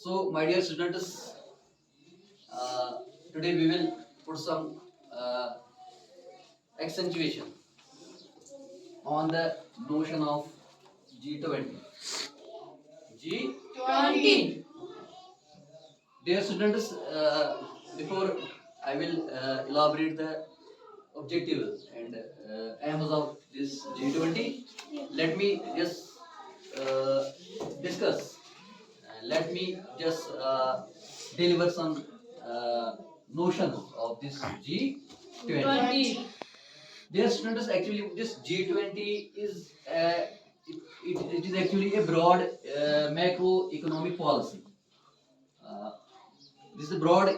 So, my dear students, today we will put some accentuation on the notion of G20. G20. Dear students, before I will elaborate the objectives and aims of this G20, let me just discuss. Let me just deliver some notions of this G20. Dear students, actually, this G20 is it is actually a broad macroeconomic policy. Uh, this is broad.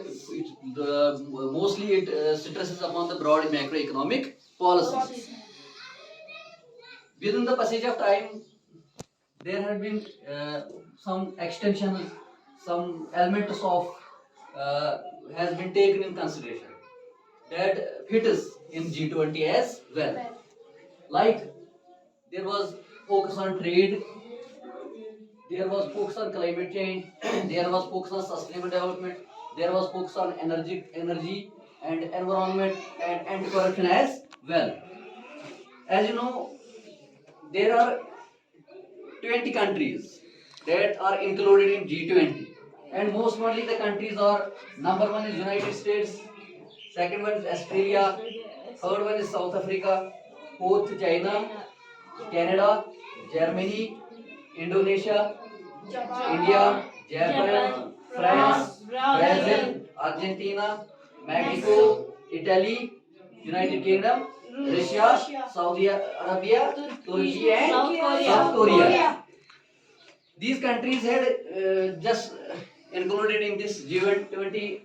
Mostly it stresses upon the broad macroeconomic policies. Within the passage of time, there have been some extensions, some elements of has been taken in consideration that fits in G20 as well. Like there was focus on trade, there was focus on climate change, there was focus on sustainable development, there was focus on energy and environment and anti-corruption as well. As you know, there are 20 countries that are included in G20, and most mostly the countries are: number one is United States, second one is Australia, third one is South Africa, fourth China, Canada, Germany, Indonesia, India, Japan, France, Brazil, Argentina, Mexico, Italy, United Kingdom, Russia, Saudi Arabia, Turkey, and South Korea. These countries had just included in this G20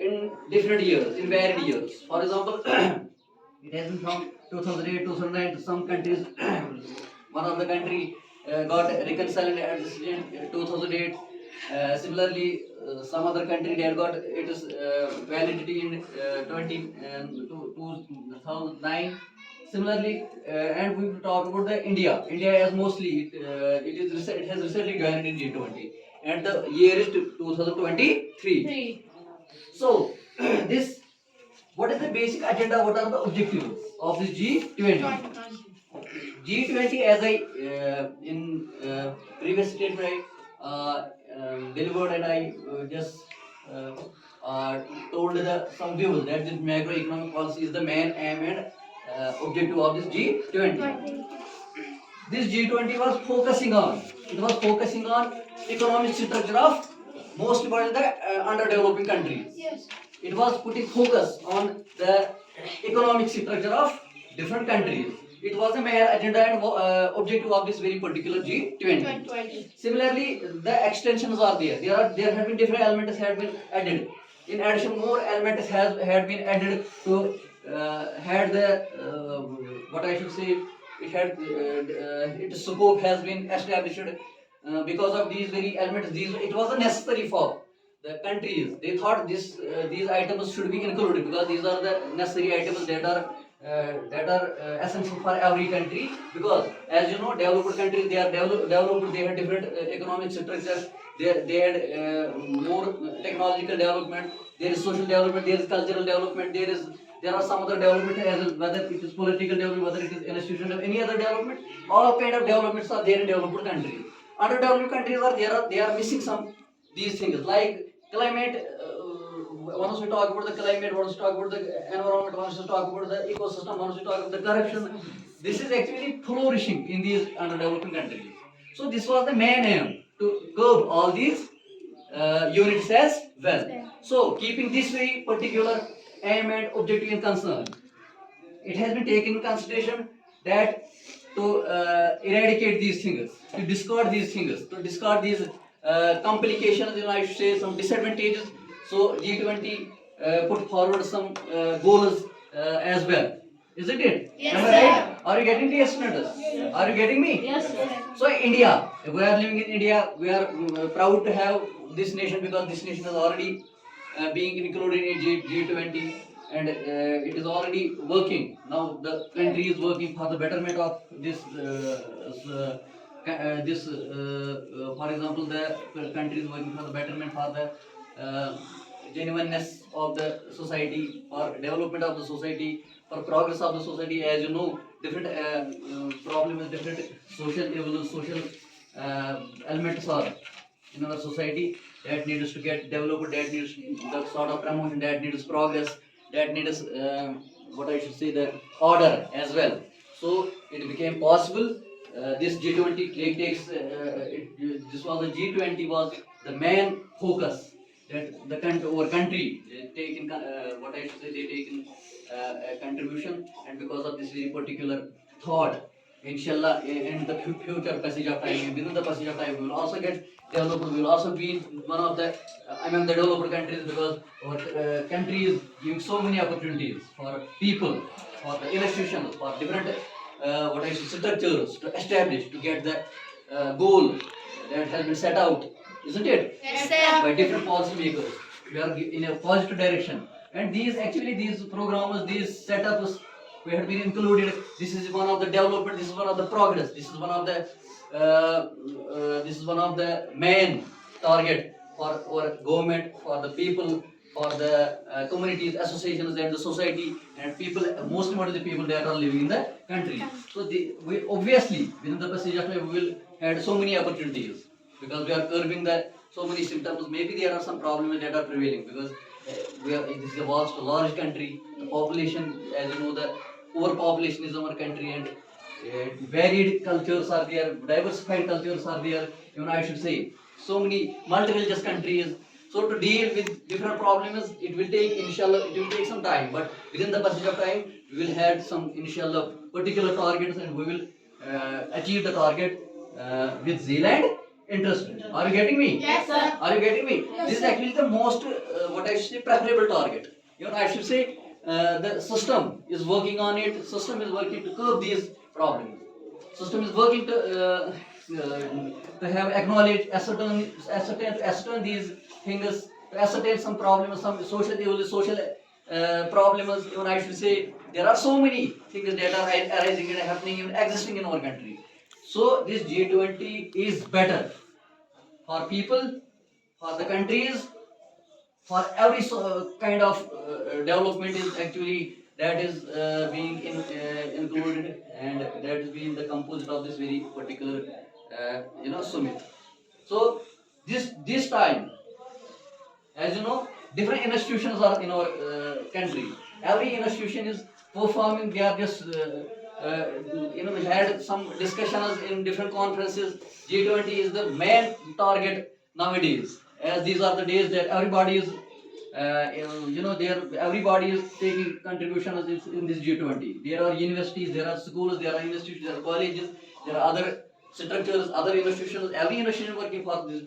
in different years, in varied years. For example, it has been from 2008, 2009 to some countries. One of the country got reconciled at this 2008. Similarly, some other country that got its validity in 2009. Similarly, and we will talk about the India. India has mostly it has recently joined in G20, and the year is 2023. So this, what is the basic agenda? What are the objectives of this G20? G20, as I in previous statement I delivered, and I just uh, told some views that this macroeconomic policy is the main aim and objective of this G20. This G20 was focusing on, it was focusing on economic structure of most important the underdeveloping countries. Yes. It was putting focus on the economic structure of different countries. It was a main agenda and objective of this very particular G20. Similarly, the extensions are there. There have been different elements have been added. In addition, more elements had been added to had the what I should say. It had its scope has been established because of these very elements. These it was necessary for the countries. They thought these items should be included because these are the necessary items that are essential for every country. Because as you know, developed countries, they are developed. They have different economic structures. They had more technological development. There is social development. There is cultural development. There are some other development as well, whether it is political development, whether it is institutional, any other development. All kind of developments are there in developed countries. Underdeveloped countries are there. They are missing some these things like climate. Once we talk about the climate, once we talk about the environment, once we talk about the ecosystem, once we talk about the corruption, this is actually flourishing in these underdeveloping countries. So this was the main aim to curb all these units as well. So keeping this very particular aim and objective in concern, it has been taken in consideration that to eradicate these things, to discard these things, to discard these complications, I should say some disadvantages. So G20 put forward some goals as well. Isn't it? Yes, am I right? Are you getting the students? Yes. Are you getting me? Yes, sir. So India, we are living in India. We are proud to have this nation because this nation is already being included in G20, and it is already working. Now the country is working for the betterment of this for example, the country is working for the betterment, for the genuineness of the society, for development of the society, for progress of the society. As you know, different problems, different social elements are in our society that needs to get developed, that needs the sort of promotion, that needs progress, that needs what I should say, the order as well. So it became possible. This G20 this was the G20 was the main focus that the country, our country taken what I should say, they taken a contribution, and because of this very particular thought, inshallah, in the future passage of time, within the passage of time, we will also get developed. We will also be one of the among the developed countries, because our country is giving so many opportunities for people, for the institutions, for different what I should structures to establish to get the goal that has been set out, isn't it? Yes, sir. By different policy makers. We are in a positive direction, and these programs, these setups, we have been included. This is one of the development. This is one of the progress. This is one of the main target for our government, for the people, for the communities, associations, and the society, and people. Most importantly, the people that are living in the country. So we obviously within the passage of time we will had so many opportunities, because we are curbing the so many symptoms. Maybe there are some problems that are prevailing, because this is a large country. The population, as you know, the overpopulation is our country, and varied cultures are there, diversified cultures are there. Even I should say, so many multi-religious countries. So to deal with different problems, it will take, inshallah, it will take some time. But within the passage of time, we will have some, inshallah, particular targets, and we will achieve the target with zeal and interest. Are you getting me? Yes, sir. Are you getting me? Yes, This is sir. actually the most, what I should say, preferable target. I should say, the system is working on it. System is working to curb these problems. System is working to have acknowledge, ascertain these things, to ascertain some problems, some social problems. Even I should say, there are so many things that are arising and happening and existing in our country. So this G20 is better for people, for the countries, for every kind of development is actually that is being included, and that is being the composite of this very particular summit. So this time, as you know, different institutions are in our country. Every institution is performing. They are just we had some discussions in different conferences. G20 is the main target nowadays, as these are the days that everybody is everybody is taking contributions in this G20. There are universities, there are schools, there are institutes, there are colleges, there are other structures, other institutions. Every institution working for this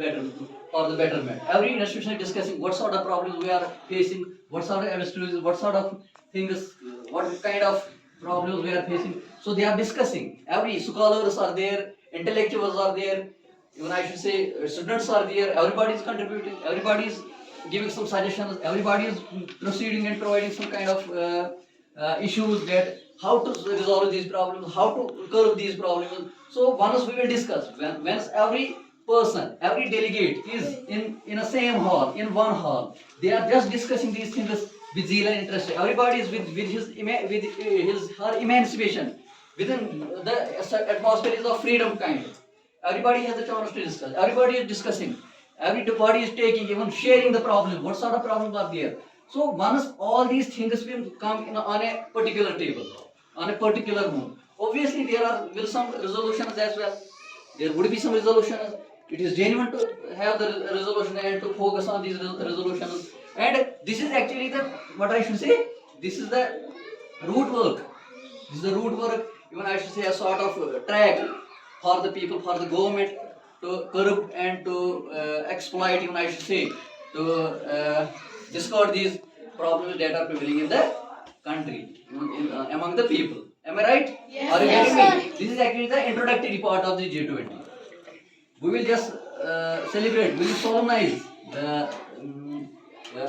for the betterment. Every institution is discussing what sort of problems we are facing, what sort of institutions, what sort of things, what kind of problems we are facing. So they are discussing. Every scholars are there, intellectuals are there. Even I should say, students are there. Everybody is contributing. Everybody is giving some suggestions. Everybody is proceeding and providing some kind of issues that how to resolve these problems, how to curb these problems. So once we will discuss, once every person, every delegate is in a same hall, in one hall, they are just discussing these things with zeal and interest. Everybody is with her emancipation within the atmosphere is of freedom kind. Everybody has a chance to discuss. Everybody is discussing. Everybody is taking, even sharing the problems. What sort of problems are there? So once all these things will come on a particular table, on a particular mood, obviously there will some resolutions as well. There would be some resolutions. It is genuine to have the resolution and to focus on these resolutions. And this is actually what I should say, this is the root work. This is the root work, even I should say a sort of track for the people, for the government to curb and to exploit, even I should say, to discard these problems that are prevailing in the country, among the people. Am I right? Yes, Are you yes, getting me? This is actually the introductory part of the G20. We will just celebrate, we will solemnize the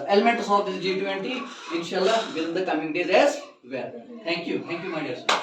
elements of this G20, inshallah, within the coming days as well. Thank you, my dear sir.